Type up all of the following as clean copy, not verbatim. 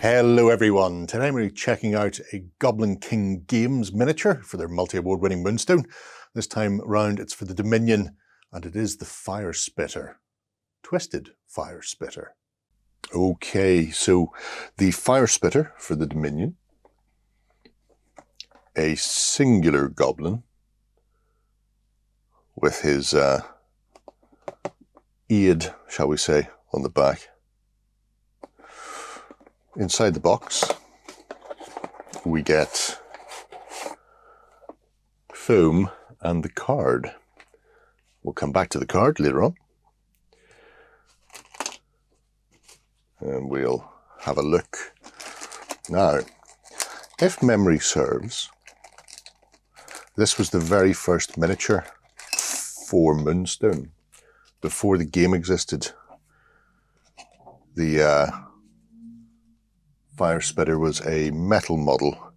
Hello everyone, today I'm going to be checking out a Goblin King Games miniature for their multi-award winning Moonstone. This time round it's for the Dominion and it is the Firespitter, Twisted Firespitter. Okay, so the Firespitter for the Dominion, a singular goblin with his aid, shall we say, on the back. Inside the box, we get foam and the card. We'll come back to the card later on. And we'll have a look. Now, if memory serves, this was the very first miniature for Moonstone. Before the game existed, the Firespitter was a metal model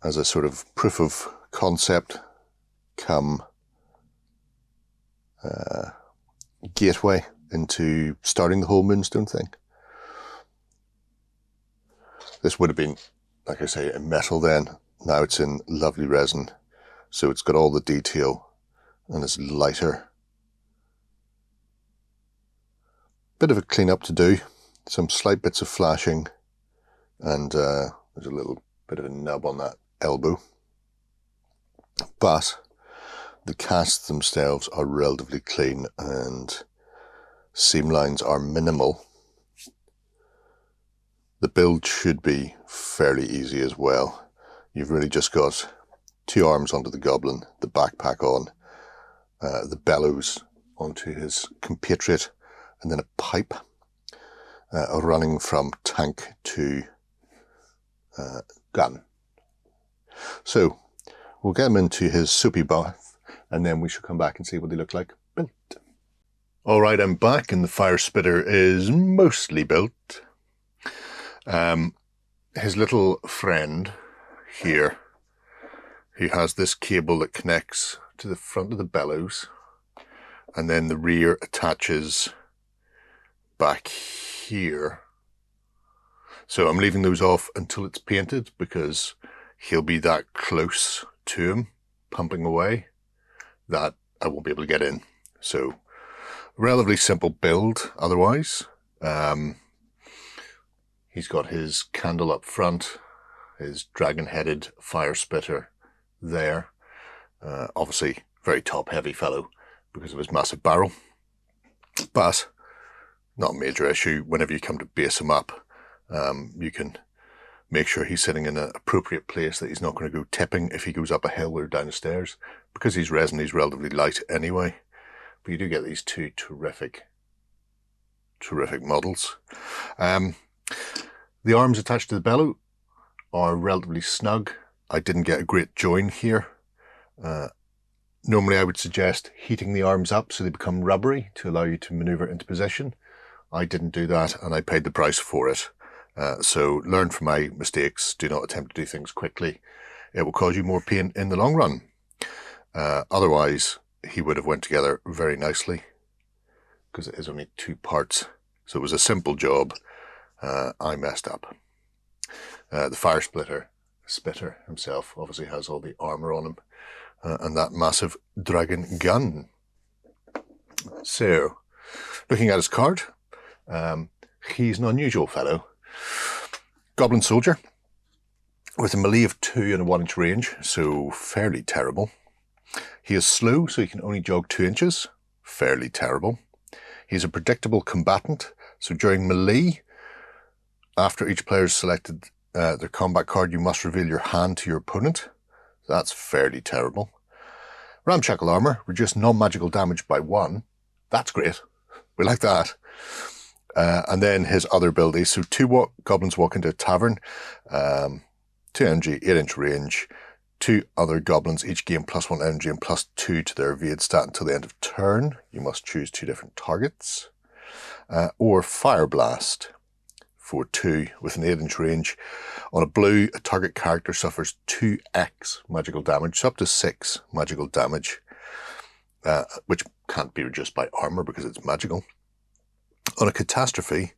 as a sort of proof of concept come gateway into starting the whole Moonstone thing. This would have been, like I say, in metal then. Now it's in lovely resin, so it's got all the detail and it's lighter. Bit of a clean up to do. Some slight bits of flashing, and there's a little bit of a nub on that elbow. But the casts themselves are relatively clean and seam lines are minimal. The build should be fairly easy as well. You've really just got two arms onto the goblin, the backpack on, the bellows onto his compatriot, and then a pipe. Running from tank to gun. So we'll get him into his soapy bath and then we shall come back and see what they look like built. Alright, I'm back and the Firespitter is mostly built. His little friend here, he has this cable that connects to the front of the bellows and then the rear attaches back here. So I'm leaving those off until it's painted because he'll be that close to him, pumping away, that I won't be able to get in. So relatively simple build otherwise. He's got his candle up front, his dragon-headed Firespitter there. Obviously very top-heavy fellow because of his massive barrel. But not a major issue. Whenever you come to base him up, you can make sure he's sitting in an appropriate place, that he's not going to go tipping if he goes up a hill or down the stairs. Because he's resin, he's relatively light anyway. But you do get these two terrific models. The arms attached to the bellow are relatively snug. I didn't get a great join here. Normally I would suggest heating the arms up so they become rubbery to allow you to maneuver into position. I didn't do that and I paid the price for it. So learn from my mistakes. Do not attempt to do things quickly. It will cause you more pain in the long run. Otherwise, he would have went together very nicely because it is only two parts. So it was a simple job. I messed up. The Firespitter himself obviously has all the armor on him and that massive dragon gun. So, looking at his card, he's an unusual fellow. Goblin soldier with a melee of 2 and a 1-inch range, so fairly terrible. He is slow, so he can only jog 2 inches, fairly terrible. He's a predictable combatant, so during melee, after each player has selected their combat card, you must reveal your hand to your opponent. That's fairly terrible. Ramshackle armor, reduce non-magical damage by 1. That's great. We like that. And then his other abilities. So 2 goblins walk into a tavern, 2 energy, 8-inch range. 2 other goblins each gain +1 energy and +2 to their evade stat until the end of turn. You must choose 2 different targets. Or Fire Blast for 2 with an 8-inch range. On a blue, a target character suffers 2x magical damage, so up to 6 magical damage, which can't be reduced by armor because it's magical. On a catastrophe,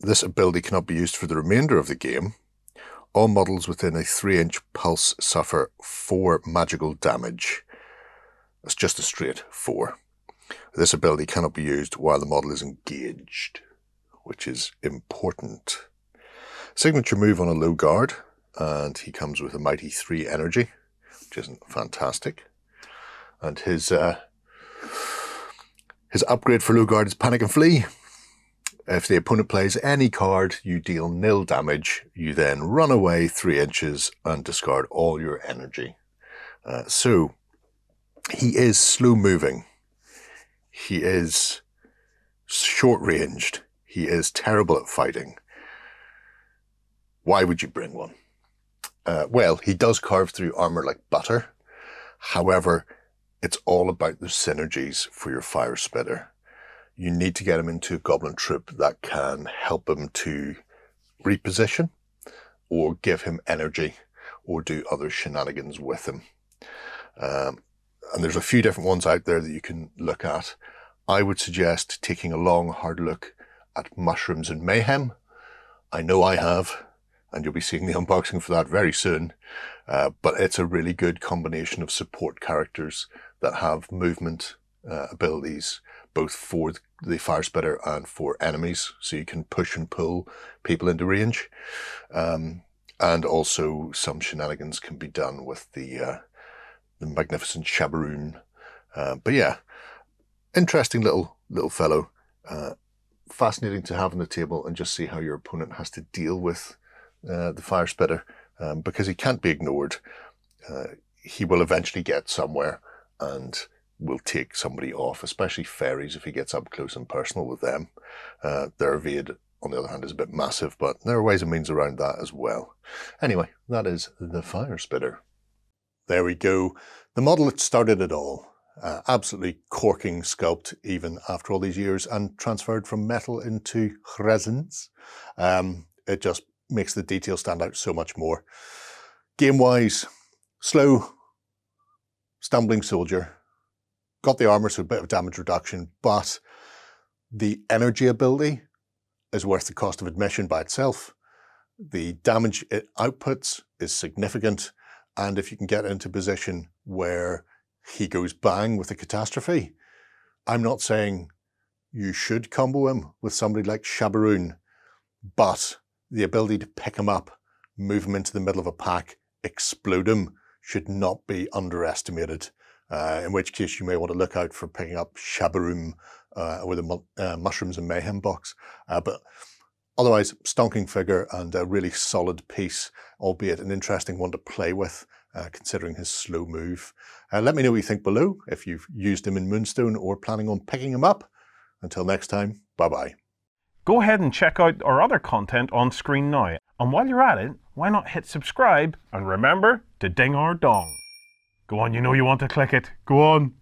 This ability cannot be used for the remainder of the game. All models within a 3-inch pulse suffer 4 magical damage. That's just a straight 4. This ability cannot be used while the model is engaged, which is important. Signature move on a low guard, and he comes with a mighty 3 energy, which isn't fantastic. And his upgrade for low guard is Panic and Flee. If the opponent plays any card, you deal nil damage. You then run away 3 inches and discard all your energy. So he is slow moving. He is short ranged. He is terrible at fighting. Why would you bring one? Well, he does carve through armor like butter. However, it's all about the synergies for your Firespitter. You need to get him into a goblin troop that can help him to reposition or give him energy or do other shenanigans with him. And there's a few different ones out there that you can look at. I would suggest taking a long, hard look at Mushrooms and Mayhem. I know I have, and you'll be seeing the unboxing for that very soon. But it's a really good combination of support characters that have movement abilities, both for the Firespitter and for enemies, so you can push and pull people into range. And also some shenanigans can be done with the magnificent Shabaroon. But yeah, interesting little fellow. Fascinating to have on the table and just see how your opponent has to deal with the Firespitter, because he can't be ignored. He will eventually get somewhere and will take somebody off, especially fairies if he gets up close and personal with them. Their evade, on the other hand, is a bit massive, but there are ways and means around that as well. Anyway, that is the Firespitter. There we go. The model that started it all. Absolutely corking sculpt even after all these years, and transferred from metal into resins. It just makes the detail stand out so much more. Game-wise, slow, stumbling soldier. Got the armor, so a bit of damage reduction, but the energy ability is worth the cost of admission by itself. The damage it outputs is significant, and if you can get into a position where he goes bang with a catastrophe, I'm not saying you should combo him with somebody like Shabaroon, but the ability to pick him up, move him into the middle of a pack, explode him, should not be underestimated. In which case you may want to look out for picking up Shabaroon with a Mushrooms and Mayhem box. But otherwise, stonking figure and a really solid piece, albeit an interesting one to play with, considering his slow move. Let me know what you think below, if you've used him in Moonstone or planning on picking him up. Until next time, bye-bye. Go ahead and check out our other content on screen now. And while you're at it, why not hit subscribe and remember to ding our dong. Go on, you know you want to click it. Go on.